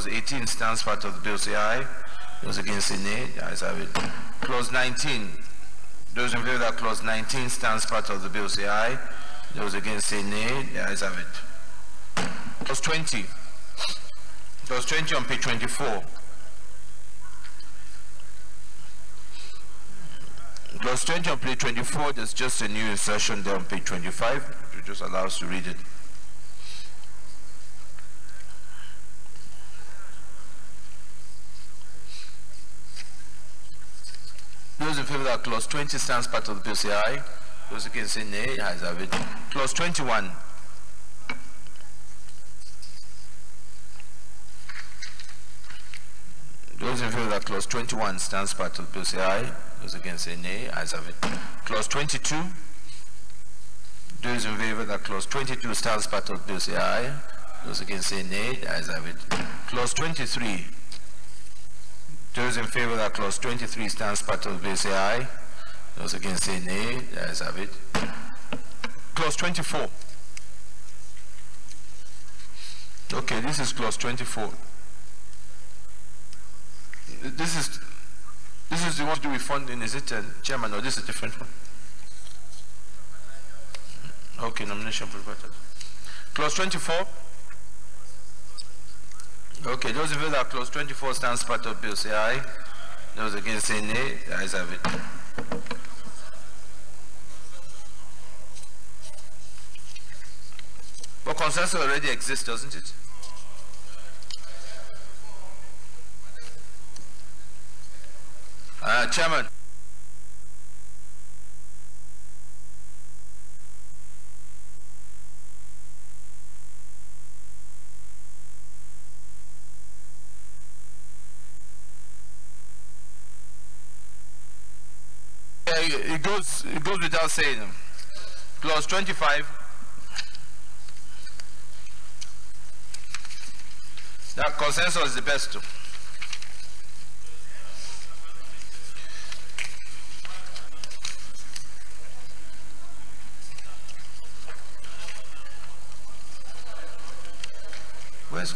Clause 18 stands part of the bill, say aye. Those against, say nay. The ayes have it. Clause 19. Those in favor that Clause 19 stands part of the bill, say aye. Those against, say nay. The ayes have it. Clause 20. Clause 20 on page 24. Clause 20 on page 24, there's just a new insertion there on page 25, which just allows us to read it. Those in favor that Clause 20 stands part of the bill, say aye. Those against, say nay. The ayes have it. Clause 21. Those in favor that Clause 21 stands part of the bill, say aye. Those against, say nay. Ayes have it. Clause 22. Those in favor that Clause 22 stands part of the bill, say aye. Those against, say nay. The ayes have it. Clause 23. Those in favor that Clause 23 stands part of the bill, say aye. Those against, say nay. The ayes have it. Clause 24. Okay, this is Clause 24. This is the one to do with funding, is it, Chairman, or this is a different one? Okay, nomination provided. Clause 24. Okay, those in favor that Clause 24 stands part of the bill, say aye. Those against, say nay. The ayes have it. But consensus already exists, doesn't it? Chairman. It goes without saying. Clause 25. That consensus is the best too. Where's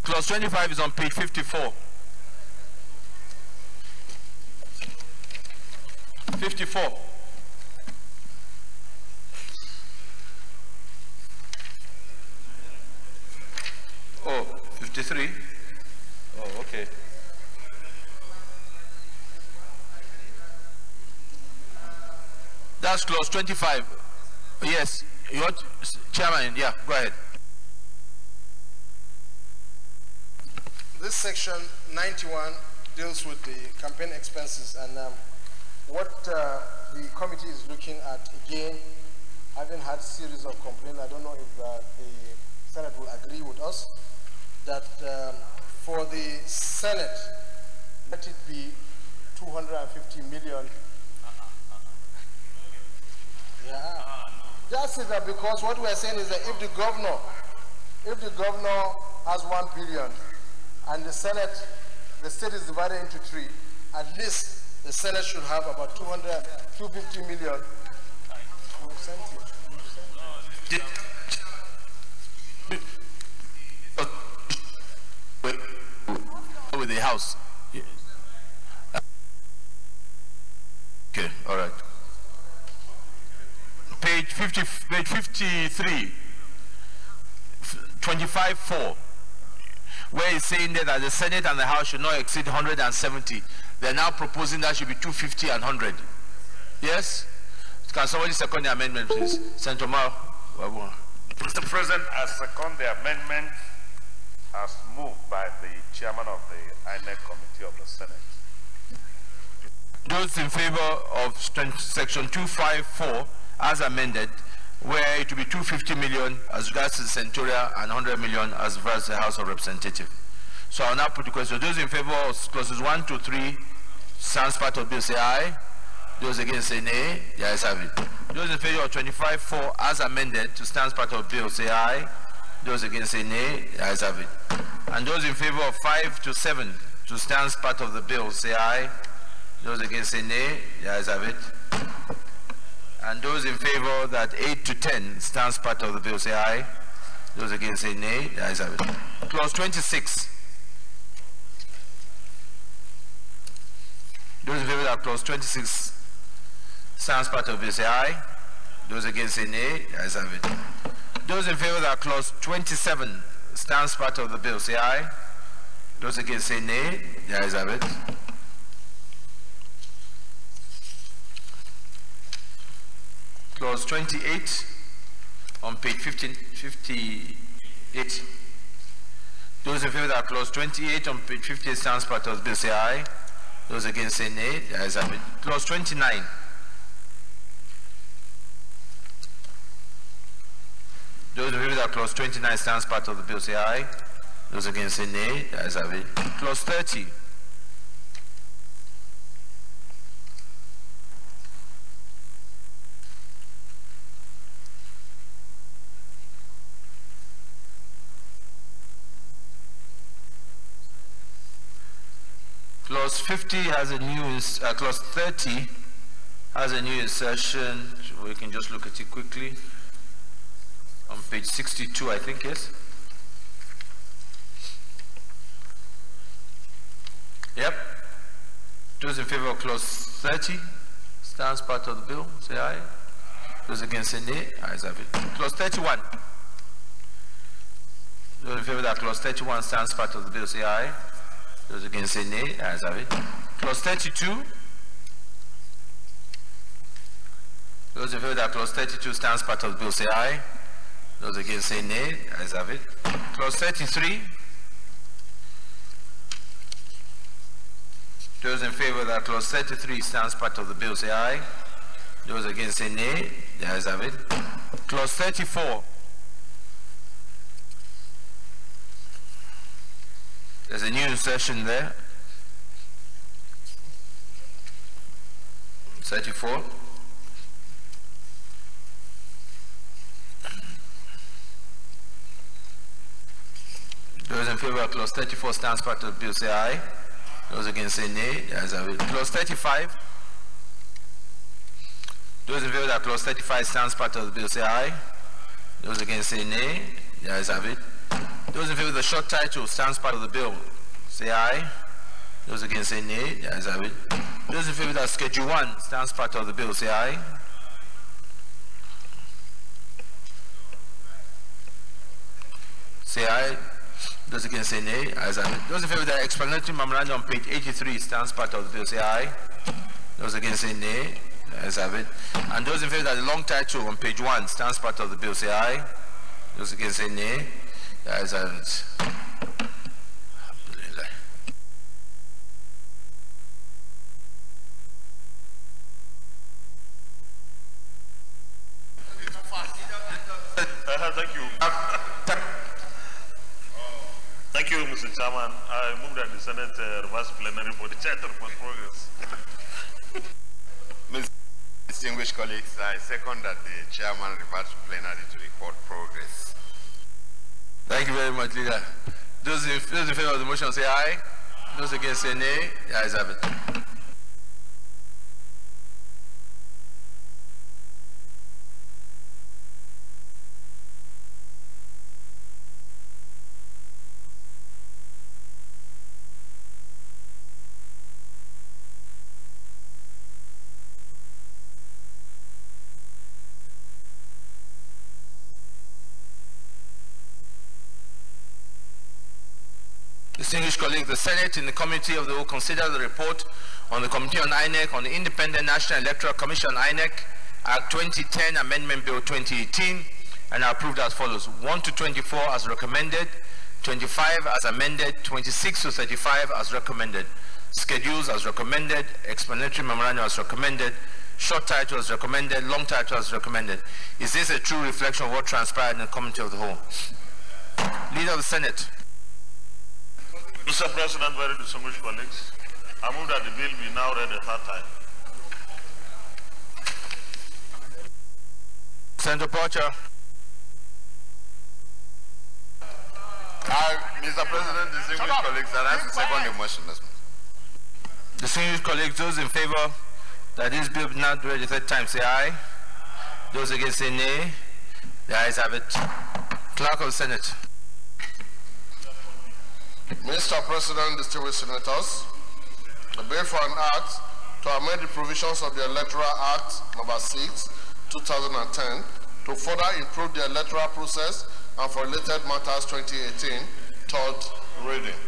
Clause 25 is on page 54. 54. Oh, 53? Oh, okay. That's Clause 25. Yes, your Chairman, yeah, go ahead. This section 91 deals with the campaign expenses, and what the committee is looking at, again, having had a series of complaints, I don't know if the Senate will agree with us, that for the Senate, let it be 250 million. Yeah, that's it, because what we are saying is that if the governor has 1 billion, and the Senate, the state is divided into 3, at least the Senate should have about 250 million. With the House. Okay, all right. Page 53, 25.4. where it's saying that the Senate and the House should not exceed 170. They're now proposing that should be 250 and 100. Yes? Can somebody second the amendment, please? Senator Mao. Mr. President, I second the amendment as moved by the chairman of the INEC Committee of the Senate. Those in favor of section 254 as amended, where it will be 250 million as regards to the Centurial and 100 million as regards to the House of Representatives. So I'll now put the question. Those in favor of clauses 1 to 3, sounds part of the bill, say aye. Those against say nay. The ayes have it. Those in favor of 25.4 as amended to stand part of the bill, say aye. Those against say nay. The ayes have it. And those in favor of 5 to 7 to stand part of the bill, say aye. Those against say nay. The ayes have it. And those in favor that 8 to 10 stands part of the bill, say aye. Those against say nay. The ayes have it. Clause 26. Those in favor that clause 26 stands part of the bill, say aye. Those against say nay. The ayes have it. Those in favor that clause 27 stands part of the bill, say aye. Those against say nay. The ayes have it. Clause 28 on page 58. Those in favor that clause 28 on page 58 stands part of the bill, say aye. Those against say nay. The ayes have it. Clause 29. Those in favor that clause 29 stands part of the bill, say aye. Those against say nay. The ayes have it. Clause 30. Clause 50 has a new, clause 30 has a new insertion. We can just look at it quickly. On page 62, I think, yes? Yep. Those in favor of clause 30 stands part of the bill, say aye. Those against say nay. Ayes have it. Clause 31. Those in favor of that clause 31 stands part of the bill, say aye. Those against say nay. Ayes have it. Clause 32. Those in favor that clause 32 stands part of the bill, say aye. Those against say nay. Ayes have it. Clause 33. Those in favor that clause 33 stands part of the bill, say aye. Those against say nay. The ayes have it. Clause 34. There's a new insertion there. 34. Those in favor of clause 34 stands part of the bill, say aye. Those against say nay. The ayes have it. Clause 35. Those in favor that clause 35 stands part of the bill, say aye. Those against say nay. The ayes have it. Those in favor of the short title stands part of the bill, say aye. Those against say nay. The ayes have it. Those in favor that schedule 1 stands part of the bill, say aye. Say aye. Those against say nay. Ayes have it. Those in favor that explanatory memorandum on page 83 stands part of the bill, say aye. Those against say nay. The ayes have it. And those in favor that the long title on page 1 stands part of the bill, say aye. Those against say nay. The ayes have it. Thank you. Thank you, Mr. Chairman. I move that the Senate reverse plenary for the charter for progress. Distinguished colleagues, I second that the chairman reverts to plenary to report progress. Thank you very much, leader. Those in favor of the motion say aye. Those against say nay. The ayes have it. Distinguished colleagues, the Senate in the Committee of the Whole consider the report on the Committee on INEC on the Independent National Electoral Commission INEC Act 2010 Amendment Bill 2018 and are approved as follows. 1 to 24 as recommended, 25 as amended, 26 to 35 as recommended, schedules as recommended, explanatory memorandum as recommended, short title as recommended, long title as recommended. Is this a true reflection of what transpired in the Committee of the Whole? Leader of the Senate. Mr. President, very distinguished colleagues, I move that the bill be now read a third time. Senator Porcher. Mr. President, distinguished colleagues, I like to second the motion. Distinguished colleagues, those in favor that this bill be now read a third time, say aye. Those against say nay. The ayes have it. Clerk of the Senate. Mr. President, distinguished senators, the bill for an act to amend the provisions of the Electoral Act number 6, 2010 to further improve the electoral process and for related matters 2018, third reading.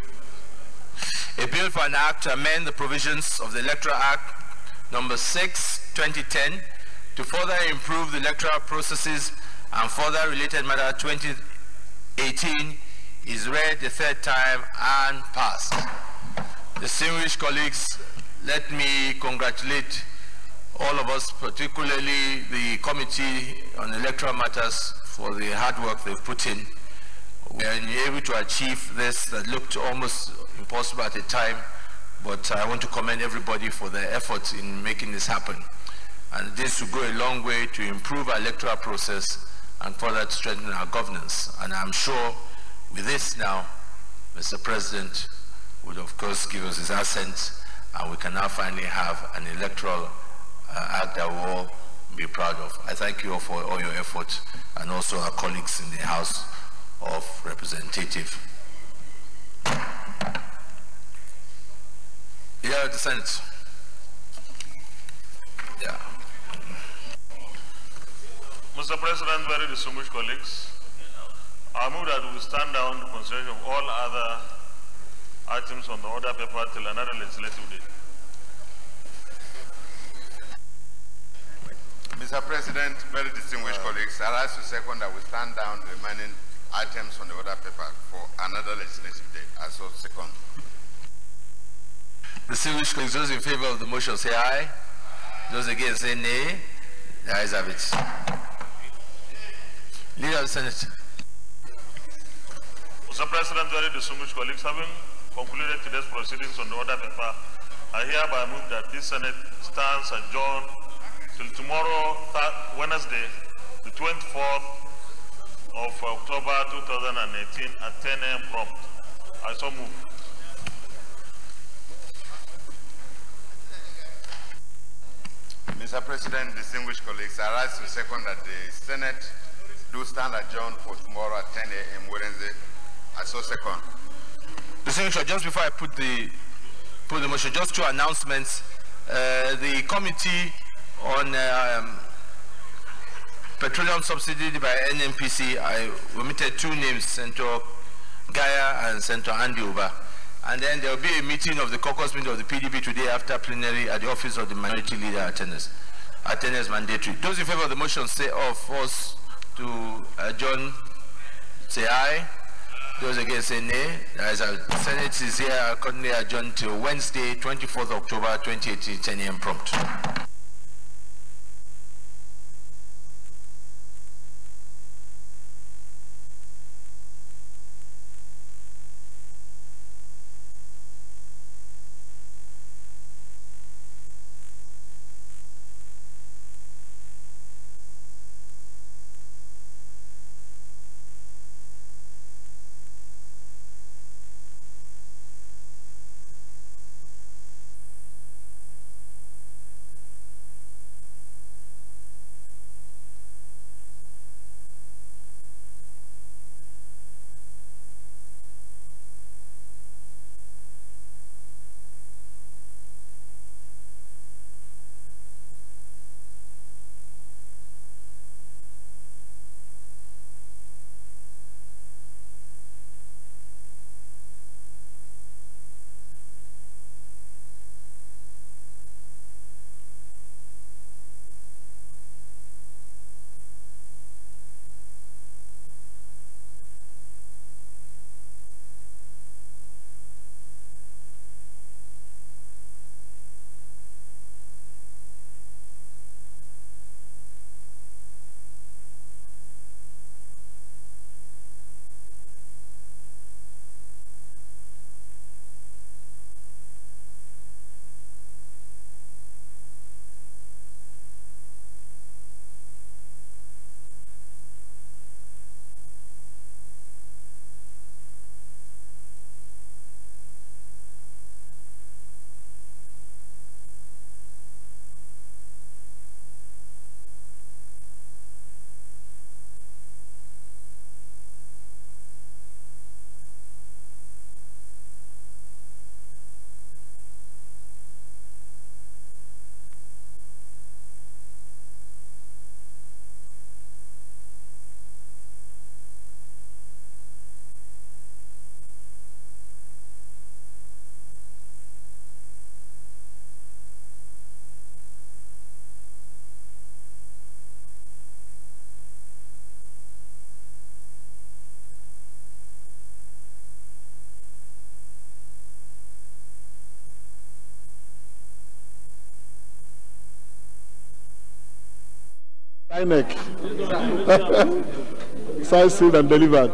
A bill for an act to amend the provisions of the Electoral Act number 6, 2010 to further improve the electoral processes and further related matter 2018 is read the third time and passed. Distinguished colleagues, let me congratulate all of us, particularly the Committee on Electoral Matters, for the hard work they've put in. We are able to achieve this that looked almost impossible at the time, but I want to commend everybody for their efforts in making this happen. And this will go a long way to improve our electoral process and further to strengthen our governance. And I'm sure with this now, Mr. President would of course give us his assent, and we can now finally have an electoral act that we'll all be proud of. I thank you all for all your efforts, and also our colleagues in the House of Representatives. Yeah, the Senate. Yeah. Mr. President, very distinguished colleagues, I move that we stand down the consideration of all other items on the order paper till another legislative day. Mr. President, very distinguished colleagues, I rise to second that we stand down the remaining items on the order paper for another legislative day. I so second. Distinguished colleagues, those in favor of the motion say aye. Those against say nay. The ayes have it. Leader of the Senate. Mr. President, very distinguished colleagues, having concluded today's proceedings on the order paper, I hereby move that this Senate stands adjourned till tomorrow, Wednesday, the 24th of October 2018 at 10 a.m. prompt. I so move. Mr. President, distinguished colleagues, I rise to second that the Senate do stand adjourned for tomorrow at 10 a.m. Wednesday. I so second. Distinguished, just before I put the motion, just two announcements. The Committee on Petroleum Subsidy by NNPC, I omitted two names, Senator Gaya and Senator Andy Uba. And then there will be a meeting of the caucus meeting of the PDP today after plenary at the office of the minority leader attendance mandatory. Those in favor of the motion say of us to adjourn, say aye. Those against say nay. The Senate is here accordingly adjourned till Wednesday, 24th October 2018, 10 a.m. prompt. INEC. Signed, sealed, and delivered.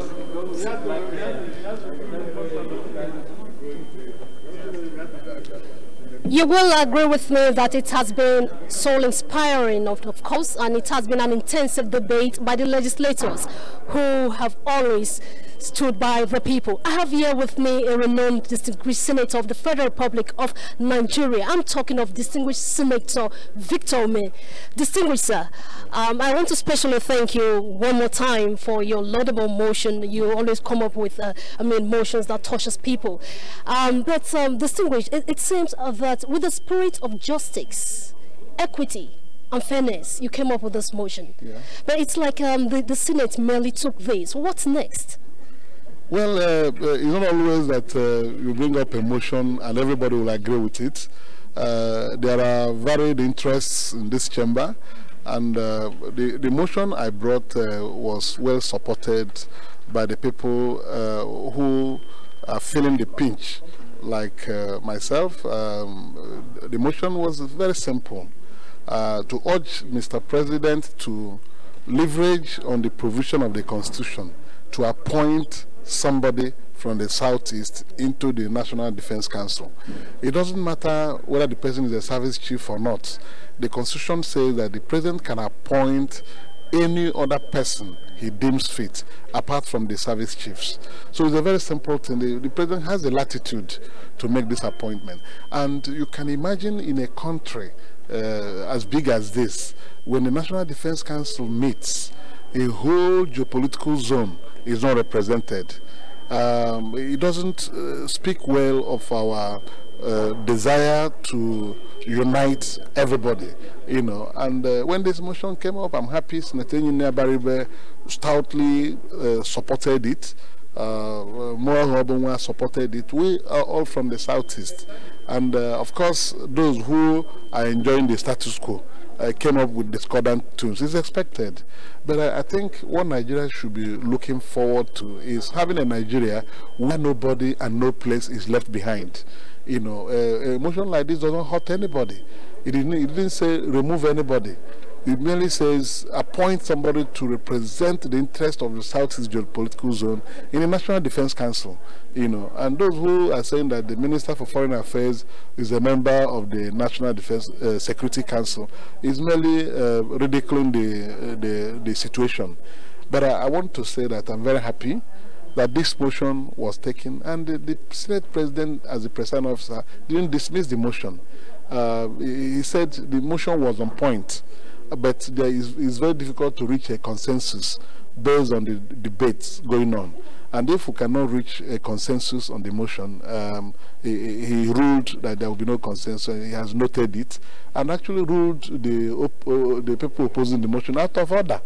You will agree with me that it has been soul inspiring, of course, and it has been an intensive debate by the legislators who have always stood by the people. I have here with me a renowned distinguished senator of the Federal Republic of Nigeria. I'm talking of distinguished Senator Victor Ome. Distinguished sir, I want to specially thank you one more time for your laudable motion. You always come up with motions that touches people. Distinguished, it seems that with the spirit of justice, equity, and fairness, you came up with this motion. Yeah. But it's like the Senate merely took this. What's next? Well, it's not always that you bring up a motion and everybody will agree with it. There are varied interests in this chamber, and the motion I brought was well supported by the people who are feeling the pinch, like myself. The motion was very simple, to urge Mr. President to leverage on the provision of the Constitution to appoint somebody from the Southeast into the National Defense Council. It doesn't matter whether the person is a service chief or not. The Constitution says that the President can appoint any other person he deems fit, apart from the service chiefs. So it's a very simple thing. The President has the latitude to make this appointment. And you can imagine in a country as big as this, when the National Defense Council meets, a whole geopolitical zone is not represented. It doesn't speak well of our desire to unite everybody, you know. And when this motion came up, I'm happy Senator Baribe stoutly supported it. Moral Obonwa supported it. We are all from the Southeast, and of course those who are enjoying the status quo came up with discordant tunes. It's expected. But I think what Nigeria should be looking forward to is having a Nigeria where nobody and no place is left behind. You know, a motion like this doesn't hurt anybody. It didn't say remove anybody. It merely says appoint somebody to represent the interest of the Southeast geopolitical zone in the National Defense Council. You know, and those who are saying that the Minister for Foreign Affairs is a member of the National Defense Security Council is merely ridiculing the situation. But I want to say that I'm very happy that this motion was taken, and the Senate President, as the presiding officer, didn't dismiss the motion. He said the motion was on point, but it's very difficult to reach a consensus based on the debates going on. And if we cannot reach a consensus on the motion, he ruled that there will be no consensus. He has noted it and actually ruled the people opposing the motion out of order.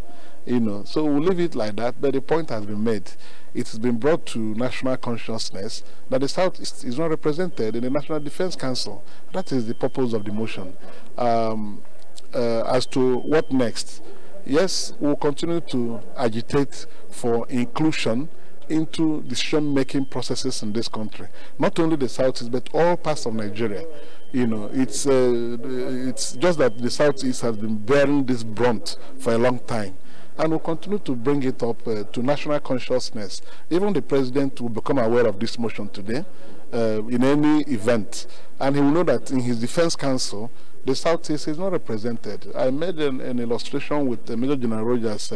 You know, so we'll leave it like that. But the point has been made. It has been brought to national consciousness that the Southeast is not represented in the National Defense Council. That is the purpose of the motion. As to what next, yes, we'll continue to agitate for inclusion into decision-making processes in this country. Not only the Southeast, but all parts of Nigeria. You know, it's just that the Southeast has been bearing this brunt for a long time. And we'll continue to bring it up to national consciousness. Even the President will become aware of this motion today in any event. And he will know that in his Defense Council, the Southeast is not represented. I made an illustration with Major General Rogers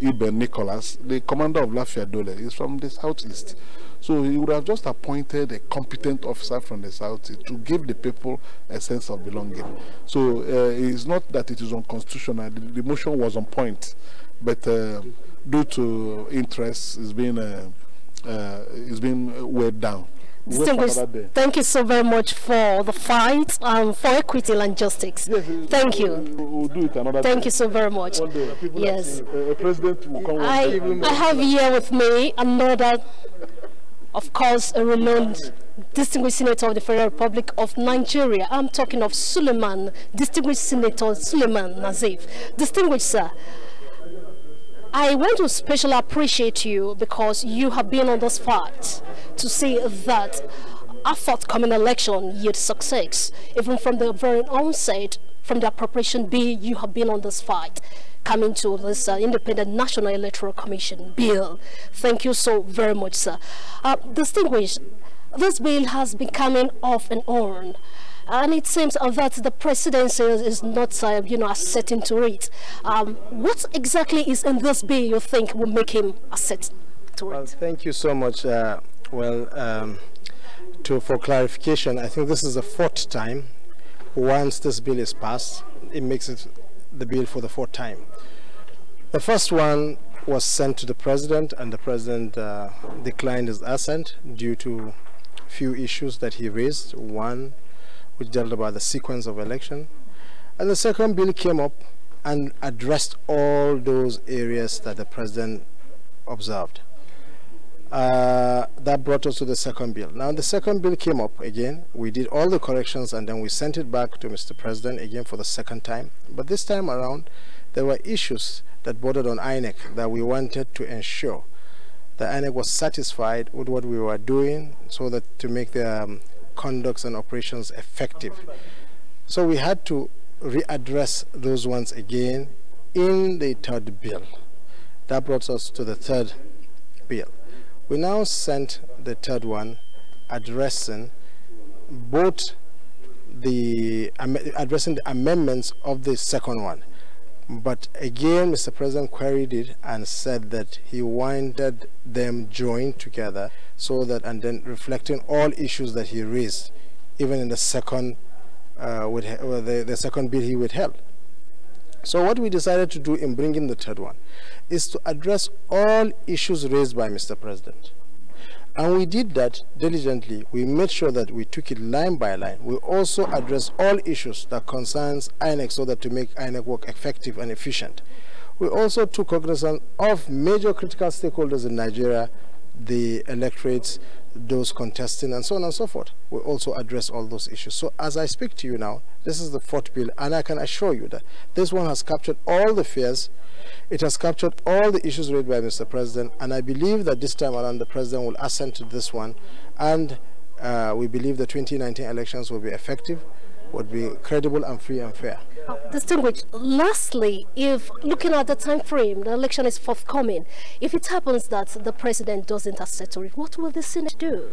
Iben Nicholas, the commander of Lafayette Dole. He's from the Southeast. So he would have just appointed a competent officer from the Southeast to give the people a sense of belonging. So it's not that it is unconstitutional. The motion was on point, but due to interests, it's been weighed down. Distinguished, thank you so very much for the fight for equity and justice. Yes, thank you. We'll do it another Thank day. you so very much. One day, yes. A president will come. I have here with me another, of course, a renowned distinguished senator of the Federal Republic of Nigeria. I'm talking of Suleiman, distinguished Senator Suleiman Nazif. Distinguished sir, I want to especially appreciate you because you have been on this fight to see that our forthcoming election yields success. Even from the very onset, from the appropriation bill, you have been on this fight, coming to this Independent National Electoral Commission bill. Thank you so very much, sir. Distinguished, this bill has been coming off and on, and it seems that the presidency is not, assenting to it. What exactly is in this bill you think will make him assent to it? Well, thank you so much. For clarification, I think this is the 4th time. Once this bill is passed, it makes it the bill for the 4th time. The first one was sent to the president, and the president declined his assent due to few issues that he raised. One, which dealt about the sequence of election, and the second bill came up and addressed all those areas that the president observed. That brought us to the second bill. Now the second bill came up again. We did all the corrections, and then we sent it back to Mr. President again for the second time. But this time around, there were issues that bordered on INEC that we wanted to ensure that INEC was satisfied with what we were doing, so that to make their conducts and operations effective. So we had to readdress those ones again in the third bill. That brought us to the third bill. We now sent the third one addressing both the amendments of the second one. But again, Mr. President queried it and said that he wanted them joined together, so that, and then reflecting all issues that he raised, even in the second the second bill he withheld. So what we decided to do in bringing the third one is to address all issues raised by Mr. President. And we did that diligently. We made sure that we took it line by line. We also addressed all issues that concerns INEC, so that to make INEC work effective and efficient. We also took cognizance of major critical stakeholders in Nigeria, the electorates, those contesting, and so on and so forth. We also address all those issues. So as I speak to you now, this is the 4th bill, and I can assure you that this one has captured all the fears. It has captured all the issues raised by Mr. President, and I believe that this time around the President will assent to this one, and we believe the 2019 elections will be effective, would be credible and free and fair. Distinguished, lastly, if looking at the time frame, the election is forthcoming, if it happens that the president doesn't assent to it, what will the Senate do?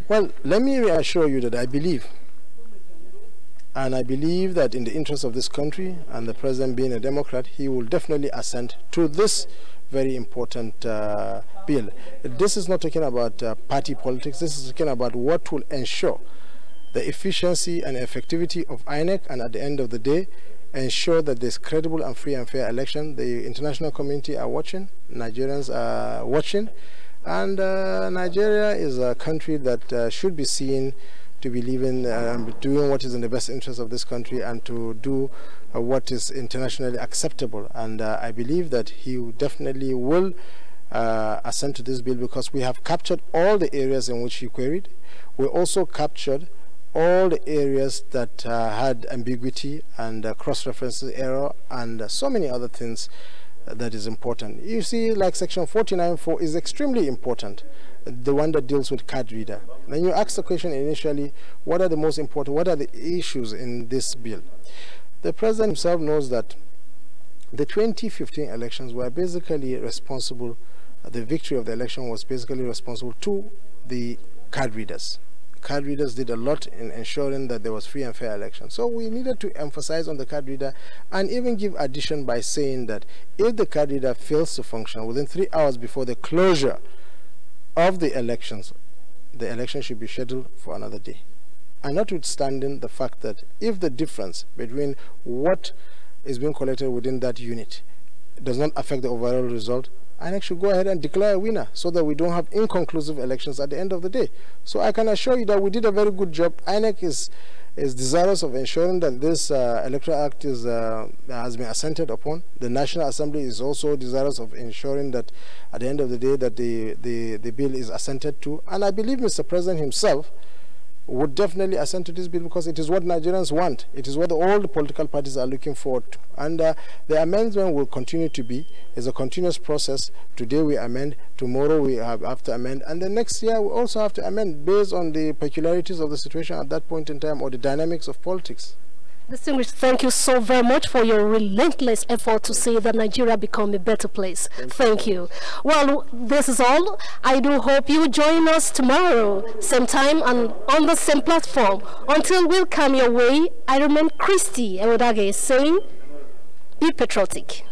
Well, let me reassure you that I believe that in the interest of this country, and the president being a Democrat, he will definitely assent to this very important bill. This is not talking about party politics. This is talking about what will ensure the efficiency and effectivity of INEC, and at the end of the day, ensure that there's credible and free and fair election. The international community are watching, Nigerians are watching, and Nigeria is a country that should be seen to be living, doing what is in the best interest of this country, and to do what is internationally acceptable. And I believe that he definitely will assent to this bill, because we have captured all the areas in which he queried. We also captured all the areas that had ambiguity and cross-references error, and so many other things that is important. You see, like section 49.4 is extremely important, the one that deals with card reader. When you ask the question initially, what are the most important, what are the issues in this bill? The president himself knows that the 2015 elections were basically responsible, the victory of the election was basically responsible to the card readers. Card readers did a lot in ensuring that there was free and fair election. So we needed to emphasize on the card reader, and even give addition by saying that if the card reader fails to function within 3 hours before the closure of the elections, the election should be scheduled for another day. And notwithstanding the fact that if the difference between what is being collected within that unit does not affect the overall result, INEC should go ahead and declare a winner, so that we don't have inconclusive elections at the end of the day. So I can assure you that we did a very good job. INEC is desirous of ensuring that this Electoral Act has been assented upon. The National Assembly is also desirous of ensuring that at the end of the day that the bill is assented to. And I believe Mr. President himself would definitely assent to this bill, because it is what Nigerians want. It is what all the political parties are looking forward to. And the amendment will continue to be, is a continuous process. Today we amend, tomorrow we have to amend, and the next year we also have to amend based on the peculiarities of the situation at that point in time, or the dynamics of politics. Distinguished, thank you so very much for your relentless effort to see that Nigeria become a better place. Thank you. Well, this is all. I do hope you join us tomorrow, same time and on the same platform. Until we'll come your way, I remain Christy Ewodage saying, be patriotic.